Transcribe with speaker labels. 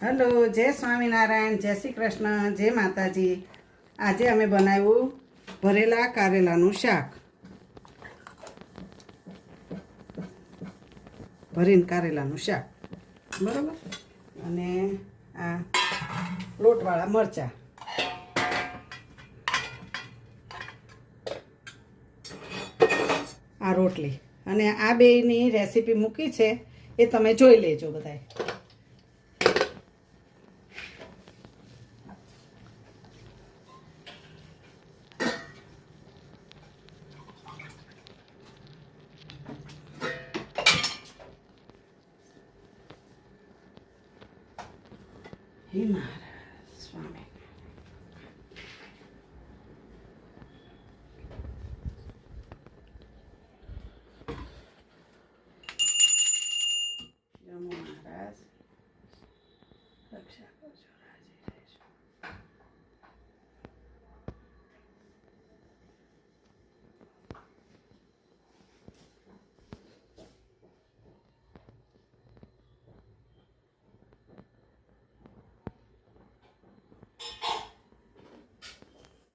Speaker 1: Hello, જય સ્વામિનારાયણ, જય શ્રી કૃષ્ણ, જય માતાજી. આજે અમે બનાવ્યું ભરેલા કારેલાનું શાક. ભરીને કારેલાનું શાક, બરાબર. અને આ લોટવાળા મરચાં, આ રોટલી. અને આ બેયની રેસીપી મૂકી છે, એ તમે જોઈ લેજો બધાય. હે મહારાજ સ્વામી. મહારાજ રક્ષા કરજો.